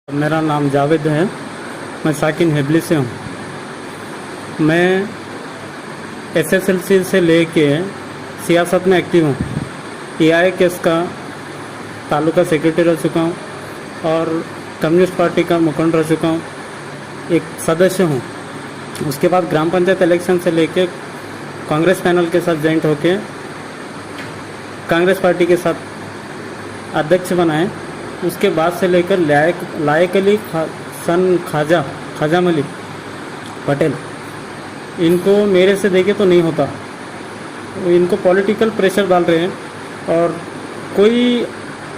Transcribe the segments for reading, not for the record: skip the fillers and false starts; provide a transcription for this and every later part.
मेरा नाम जावेद है। मैं साकिन हेबली से हूँ। मैं एसएसएलसी से लेके सियासत में एक्टिव हूँ। EIKS का तालुका सेक्रेटरी रह चुका हूँ और कम्युनिस्ट पार्टी का मुखंड रह चुका हूँ, एक सदस्य हूँ। उसके बाद ग्राम पंचायत इलेक्शन से लेके कांग्रेस पैनल के साथ जॉइंट होके कांग्रेस पार्टी के साथ अध्यक्ष बनाए। उसके बाद से लेकर लायक अली सन ख्वाजा मलिक पटेल, इनको मेरे से देखे तो नहीं होता। इनको पॉलिटिकल प्रेशर डाल रहे हैं और कोई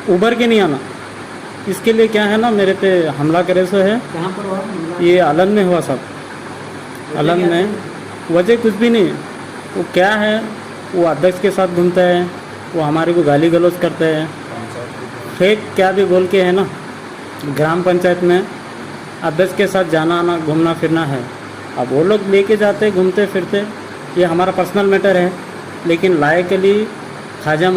उभर के नहीं आना। इसके लिए क्या है ना, मेरे पे हमला करे सो है। कहाँ पर हुआ? ये आलन में हुआ साहब, आलन में। वजह कुछ भी नहीं। वो क्या है, वो अध्यक्ष के साथ घूमता है, वो हमारे को गाली गलौज करता है, फेक क्या भी बोल के है ना। ग्राम पंचायत में अध्यक्ष के साथ जाना आना घूमना फिरना है। अब वो लोग लेके जाते घूमते फिरते, ये हमारा पर्सनल मैटर है। लेकिन लायक अली ख्वाजा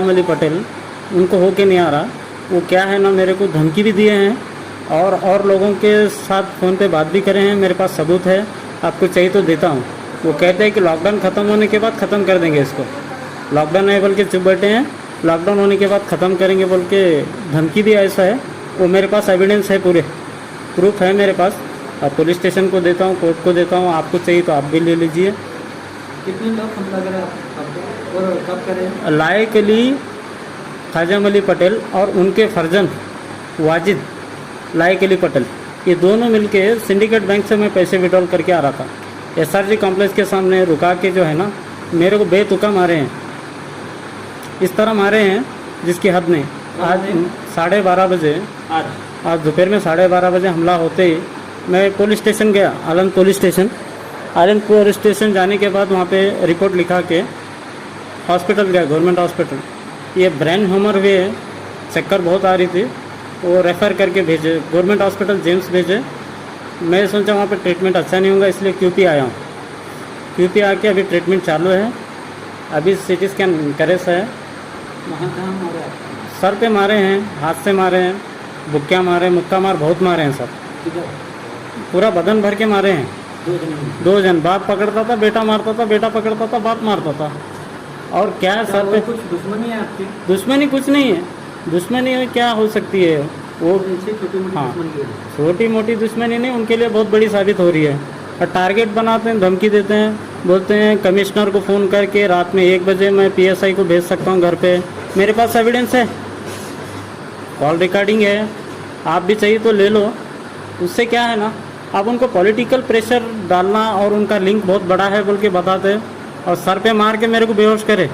मलिक पटेल, उनको हो के नहीं आ रहा। वो क्या है ना, मेरे को धमकी भी दिए हैं और लोगों के साथ फ़ोन पे बात भी करे हैं। मेरे पास सबूत है, आपको चाहिए तो देता हूँ। वो कहते हैं कि लॉकडाउन ख़त्म होने के बाद ख़त्म कर देंगे इसको। लॉकडाउन है बोल के चुप बैठे हैं, लॉकडाउन होने के बाद ख़त्म करेंगे बोल के धमकी भी ऐसा है। वो मेरे पास एविडेंस है, पूरे प्रूफ है मेरे पास। अब पुलिस स्टेशन को देता हूँ, कोर्ट को देता हूँ। आपको चाहिए तो आप भी ले लीजिए। कितने लोग हमला करे आपको और कब करे? लायक अली ख्वाजा मलिक पटेल और उनके फर्जन वाजिद लायक अली पटेल, ये दोनों मिलके सिंडिकेट बैंक से मैं पैसे विड्रॉल करके आ रहा था। SRG कॉम्प्लेक्स के सामने रुका के जो है ना, मेरे को बेतुका मारे हैं। इस तरह मारे हैं जिसकी हद नहीं। आज 12:30 बजे, आज दोपहर में 12:30 बजे हमला होते ही मैं पुलिस स्टेशन गया, आलन पुलिस स्टेशन जाने के बाद वहाँ पे रिपोर्ट लिखा के हॉस्पिटल गया, गवर्नमेंट हॉस्पिटल। ये ब्रेन ह्यूमर हुए, चक्कर बहुत आ रही थी, वो रेफ़र करके भेजे गवर्नमेंट हॉस्पिटल जेम्स भेजे। मैं सोचा वहाँ पे ट्रीटमेंट अच्छा नहीं होगा, इसलिए QP आया हूँ। QP आके अभी ट्रीटमेंट चालू है। अभी CT स्कैन करे से है। वहाँ कहाँ मारे आप? सर पे मारे हैं, हाथ से मारे हैं, बुक्का मारे, मुक्का मार बहुत मारे हैं सर। किधर? पूरा बदन भर के मारे हैं। 2 जन? बाप पकड़ता था, बेटा मारता था, बेटा पकड़ता था, बाप मारता था। और क्या है सर पे कुछ दुश्मनी है आपकी? दुश्मनी कुछ नहीं है। दुश्मनी क्या हो सकती है वो? छोटी मोटी हाँ, दुश्मनी है। छोटी मोटी दुश्मनी नहीं, उनके लिए बहुत बड़ी साबित हो रही है। और टारगेट बनाते हैं, धमकी देते हैं, बोलते हैं कमिश्नर को फ़ोन करके रात में 1 बजे मैं PSI को भेज सकता हूँ घर पे। मेरे पास एविडेंस है, कॉल रिकॉर्डिंग है, आप भी चाहिए तो ले लो। उससे क्या है ना, आप उनको पॉलिटिकल प्रेशर डालना और उनका लिंक बहुत बड़ा है बोल के बताते, और सर पे मार के मेरे को बेहोश करे।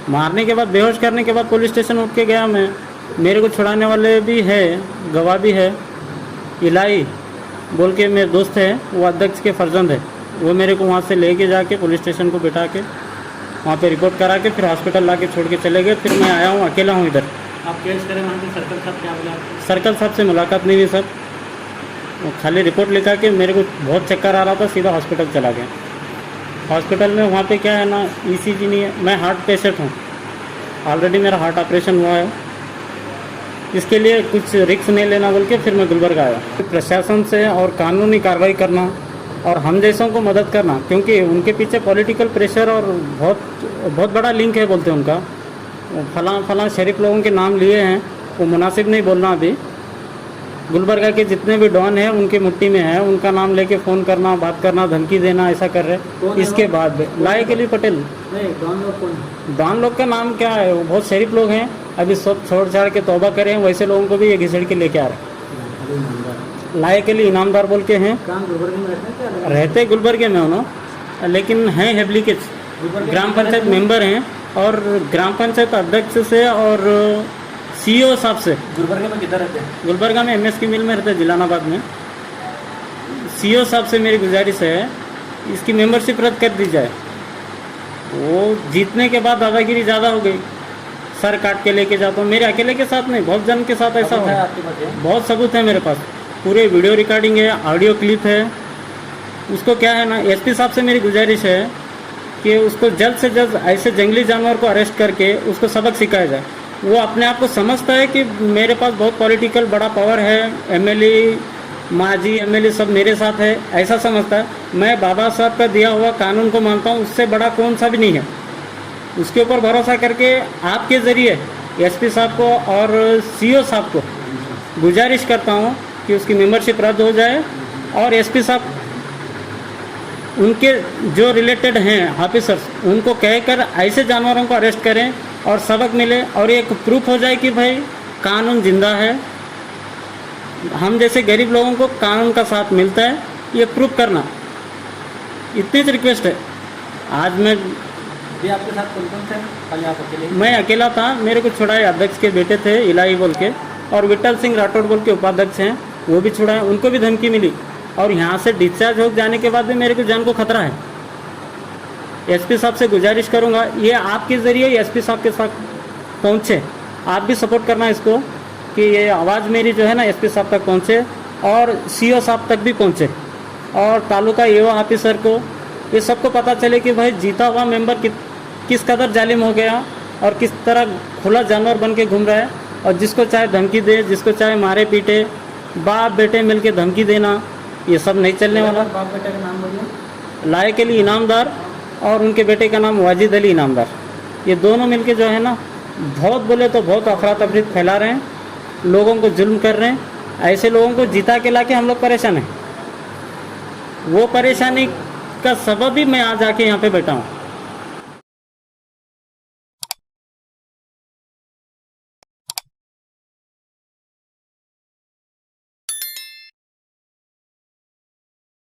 मारने के बाद, बेहोश करने के बाद पुलिस स्टेशन उठ के गया मैं। मेरे को छुड़ाने वाले भी है, गवाह भी है। इलाई बोल के मेरे दोस्त है, वो अध्यक्ष के फर्जंद है। वो मेरे को वहाँ से लेके जाके पुलिस स्टेशन को बिठा के वहाँ पे रिपोर्ट करा के फिर हॉस्पिटल ला के छोड़ के चले गए। फिर मैं आया हूँ, अकेला हूँ इधर। आप केस करें वहाँ पे सर्कल साहब क्या बोला? सर्कल साहब से मुलाकात नहीं हुई सर। वो खाली रिपोर्ट लिखा के मेरे को बहुत चक्कर आ रहा था, सीधा हॉस्पिटल चला गया। हॉस्पिटल में वहाँ पे क्या है ना, ECG नहीं है। मैं हार्ट पेशेंट हूँ, ऑलरेडी मेरा हार्ट ऑपरेशन हुआ है। इसके लिए कुछ रिस्क नहीं लेना बोल के फिर मैं गुलबर्गा आया। प्रशासन से और कानूनी कार्रवाई करना और हम जैसों को मदद करना, क्योंकि उनके पीछे पॉलिटिकल प्रेशर और बहुत बड़ा लिंक है बोलते हैं उनका। फलां शरीफ लोगों के नाम लिए हैं, वो मुनासिब नहीं बोलना। अभी गुलबर्गा के जितने भी डॉन हैं उनके मुट्ठी में है। उनका नाम लेके फ़ोन करना, बात करना, धमकी देना, ऐसा कर रहे। इसके बाद लायक अली पटेल, नहीं, डॉन लोग कौन? डॉन लोग का नाम क्या है, वो बहुत शरीफ लोग हैं। अभी सब छोड़ छाड़ के तौबा करे हैं, वैसे लोगों को भी ये घिसड़ के लेके आ रहे हैं। लायक अली इनामदार बोल के हैं। कहाँ गुलबर्ग में रहते हैं क्या? रहते गुलबर्गे में उन्होंने, लेकिन हैं हेबली के ग्राम पंचायत मेंबर हैं और ग्राम पंचायत अध्यक्ष से और CEO साहब से। गुलबर्ग में किधर रहते हैं? गुलबर्गा में MS की मिल में रहते हैं, जिलानाबाद में। CEO साहब से मेरी गुजारिश है, इसकी मेंबरशिप रद्द कर दी जाए। वो जीतने के बाद दादागिरी ज़्यादा हो गई। सर काट के लेके जाता हूँ, मेरे अकेले के साथ नहीं, बहुत जन के साथ ऐसा हो। आपके पास बहुत सबूत है मेरे पास, पूरे वीडियो रिकॉर्डिंग है, ऑडियो क्लिप है। उसको क्या है ना, SP साहब से मेरी गुजारिश है कि उसको जल्द से जल्द ऐसे जंगली जानवर को अरेस्ट करके उसको सबक सिखाया जाए। वो अपने आप को समझता है कि मेरे पास बहुत पॉलिटिकल बड़ा पावर है, एमएलए माजी एमएलए सब मेरे साथ है, ऐसा समझता है। मैं बाबा साहब का दिया हुआ कानून को मानता हूँ, उससे बड़ा कौन सा भी नहीं है। उसके ऊपर भरोसा करके आपके ज़रिए एसपी साहब को और सीओ साहब को गुजारिश करता हूँ कि उसकी मेंबरशिप रद्द हो जाए और एसपी साहब उनके जो रिलेटेड हैं ऑफिसर्स उनको कहकर ऐसे जानवरों को अरेस्ट करें और सबक मिले और एक प्रूफ हो जाए कि भाई कानून जिंदा है, हम जैसे गरीब लोगों को कानून का साथ मिलता है, ये प्रूफ करना। इतनी सी रिक्वेस्ट है। आज मैं ये आपके साथ कौन थे? खाली आप अकेले? मैं अकेला था, मेरे को छुड़ाए अध्यक्ष के बेटे थे इलाई बोल के, और विट्ठल सिंह राठौड़ बोल के उपाध्यक्ष हैं, वो भी छुड़ाए, उनको भी धमकी मिली। और यहाँ से डिस्चार्ज हो जाने के बाद भी मेरे को जान को खतरा है। एसपी साहब से गुजारिश करूँगा, ये आपके ज़रिए एसपी साहब के साथ पहुँचे, आप भी सपोर्ट करना इसको कि ये आवाज़ मेरी जो है ना एसपी साहब तक पहुँचे और सीओ साहब तक भी पहुँचे और तालुका एओ ऑफिसर को, ये सबको पता चले कि भाई जीता हुआ मेंबर किस कदर जालिम हो गया और किस तरह खुला जानवर बन के घूम रहा है। और जिसको चाहे धमकी दे, जिसको चाहे मारे पीटे, बाप बेटे मिल के धमकी देना, ये सब नहीं चलने वाला। बाप बेटे का नाम बोलिए। लायक अली इनामदार और उनके बेटे का नाम वाजिद अली इनामदार, ये दोनों मिलके जो है ना बहुत बोले तो बहुत अफरा तफरी फैला रहे हैं, लोगों को जुल्म कर रहे हैं। ऐसे लोगों को जिता के लाके हम लोग परेशान हैं। वो परेशानी का सबब ही मैं आज आके यहाँ पे बैठा हूँ।